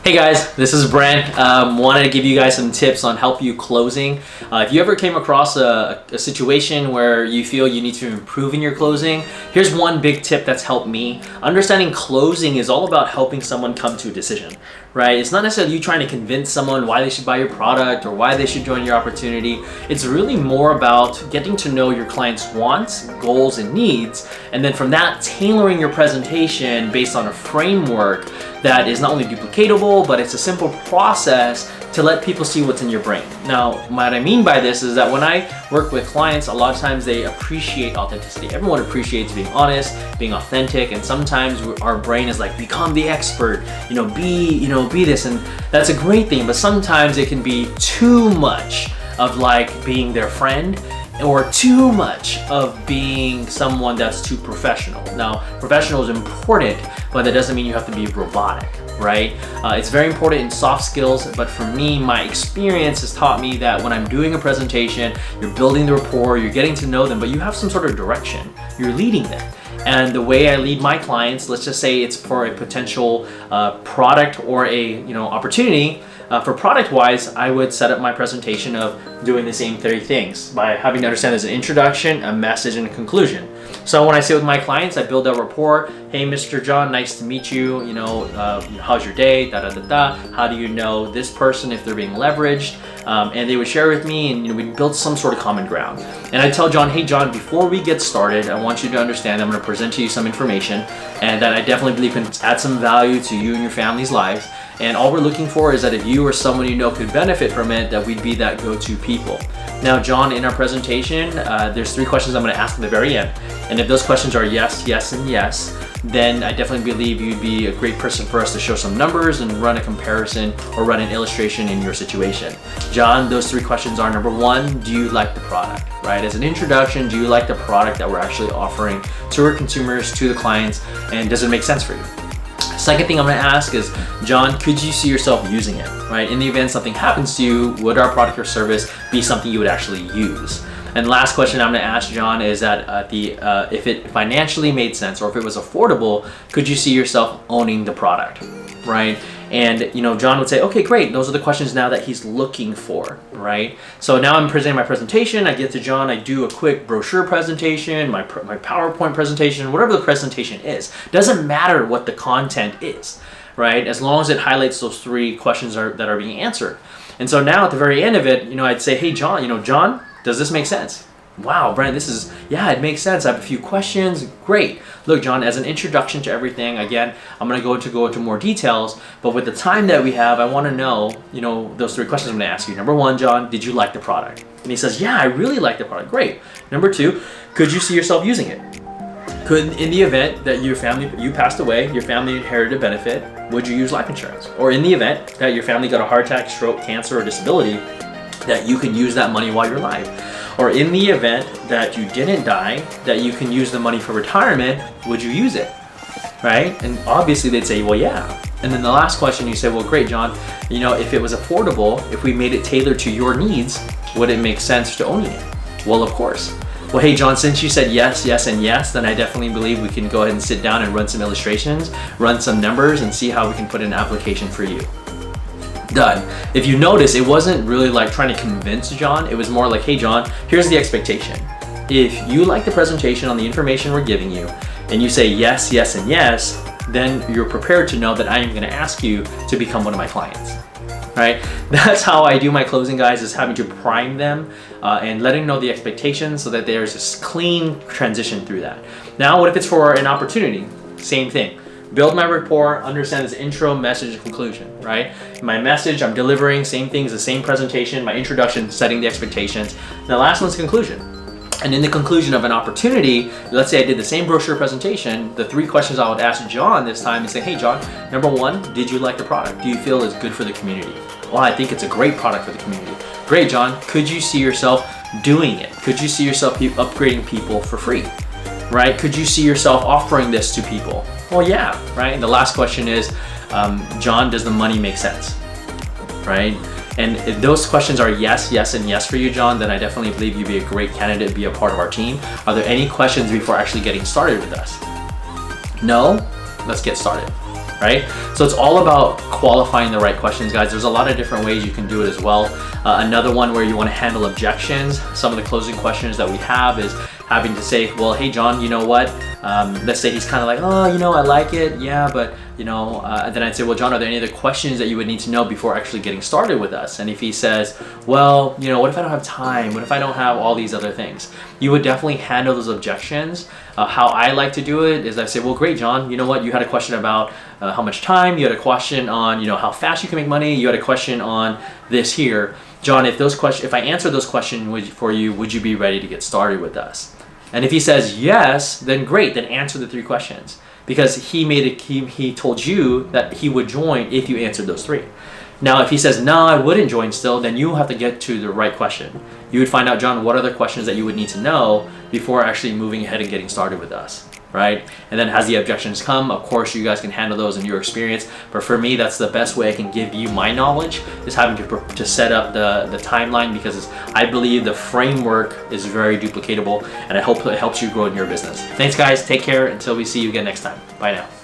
Hey guys, this is Brent. Wanted to give you guys some tips on help you closing. If you ever came across a situation where you feel you need to improve in your closing, here's one big tip that's helped me. Understanding closing is all about helping someone come to a decision, right? It's not necessarily you trying to convince someone why they should buy your product or why they should join your opportunity. It's really more about getting to know your client's wants, goals, and needs, and then from that, tailoring your presentation based on a framework that is not only duplicatable, but it's a simple process to let people see what's in your brain. Now, what I mean by this is that when I work with clients, a lot of times they appreciate authenticity. Everyone appreciates being honest, being authentic, and sometimes our brain is like, become the expert, be this, and that's a great thing, but sometimes it can be too much of like being their friend, or too much of being someone that's too professional. Now, professional is important, but that doesn't mean you have to be robotic, right? It's very important in soft skills, but for me, my experience has taught me that when I'm doing a presentation, you're building the rapport, you're getting to know them, but you have some sort of direction. You're leading them. And the way I lead my clients, let's just say it's for a potential product or a opportunity. For product-wise, I would set up my presentation of doing the same 30 things by having to understand there's an introduction, a message, and a conclusion. So when I sit with my clients, I build that rapport. Hey, Mr. John, nice to meet you. How's your day? How do you know this person if they're being leveraged? And they would share with me, and we'd build some sort of common ground. And I tell John, hey, John, before we get started, I want you to understand I'm going to present to you some information, and that I definitely believe can add some value to you and your family's lives. And all we're looking for is that if you or someone you know could benefit from it, that we'd be that go-to people. Now, John, in our presentation, there's 3 questions I'm going to ask at the very end. And if those questions are yes, yes, and yes, then I definitely believe you'd be a great person for us to show some numbers and run a comparison or run an illustration in your situation. John, those 3 questions are: number 1, do you like the product, right? As an introduction, do you like the product that we're actually offering to our consumers, to the clients, and does it make sense for you? Second thing I'm going to ask is, John, could you see yourself using it, right? In the event something happens to you, would our product or service be something you would actually use? And last question I'm going to ask John is that if it financially made sense or if it was affordable, could you see yourself owning the product, right? And John would say, okay, great. Those are the questions now that he's looking for, right? So now I'm presenting my presentation. I get to John. I do a quick brochure presentation, my PowerPoint presentation, whatever the presentation is. Doesn't matter what the content is, right? As long as it highlights those 3 questions that are being answered. And so now at the very end of it, I'd say, hey, John, John, does this make sense? Wow, Brent, it makes sense. I have a few questions. Great. Look, John, as an introduction to everything, again, I'm going to go into more details, but with the time that we have, I want to know, those 3 questions I'm going to ask you. Number 1, John, did you like the product? And he says, yeah, I really like the product. Great. Number 2, could you see yourself using it? Could, in the event that you passed away, your family inherited a benefit, would you use life insurance? Or in the event that your family got a heart attack, stroke, cancer, or disability, that you can use that money while you're alive? Or in the event that you didn't die, that you can use the money for retirement, would you use it, right? And obviously they'd say, well, yeah. And then the last question, you say, well, great, John, if it was affordable, if we made it tailored to your needs, would it make sense to owning it? Well, of course. Well, hey, John, since you said yes, yes, and yes, then I definitely believe we can go ahead and sit down and run some illustrations, run some numbers, and see how we can put in an application for you. Done. If you notice, it wasn't really like trying to convince John. It was more like, hey, John, here's the expectation. If you like the presentation on the information we're giving you, and you say yes, yes, and yes, then you're prepared to know that I am going to ask you to become one of my clients, right? That's how I do my closing, guys, is having to prime them and letting know the expectations so that there's this clean transition through that. Now, what if it's for an opportunity? Same thing. Build my rapport, understand this intro, message, and conclusion, right? My message, I'm delivering, same things, the same presentation, my introduction, setting the expectations. And the last one's conclusion. And in the conclusion of an opportunity, let's say I did the same brochure presentation, the 3 questions I would ask John this time and say, hey, John, number 1, did you like the product? Do you feel it's good for the community? Well, I think it's a great product for the community. Great, John, could you see yourself doing it? Could you see yourself upgrading people for free, right? Could you see yourself offering this to people? Well, yeah, right? And the last question is, John, does the money make sense, right? And if those questions are yes, yes, and yes for you, John, then I definitely believe you'd be a great candidate, be a part of our team. Are there any questions before actually getting started with us? No? Let's get started. right? So it's all about qualifying the right questions, guys. There's a lot of different ways you can do it as well. Another one where you want to handle objections. Some of the closing questions that we have is having to say, well, hey John, you know what? Let's say he's kind of like, oh, you know, I like it, yeah, but you know, then I'd say, well, John, are there any other questions that you would need to know before actually getting started with us? And if he says, well, you know, what if I don't have time? What if I don't have all these other things? You would definitely handle those objections. How I like to do it is I say, well, great, John, you know what? You had a question about how much time, you had a question on, you know, how fast you can make money, you had a question on this here. John, if I answer those questions for you, would you be ready to get started with us? And if he says yes, then great, then answer the 3 questions. Because he told you that he would join if you answered those 3. Now, if he says, no, I wouldn't join still, then you have to get to the right question. You would find out, John, what are the questions that you would need to know before actually moving ahead and getting started with us, right? And then as the objections come, of course, you guys can handle those in your experience. But for me, that's the best way I can give you my knowledge, is having to set up the timeline, because I believe the framework is very duplicatable, and I hope it helps you grow in your business. Thanks, guys. Take care until we see you again next time. Bye now.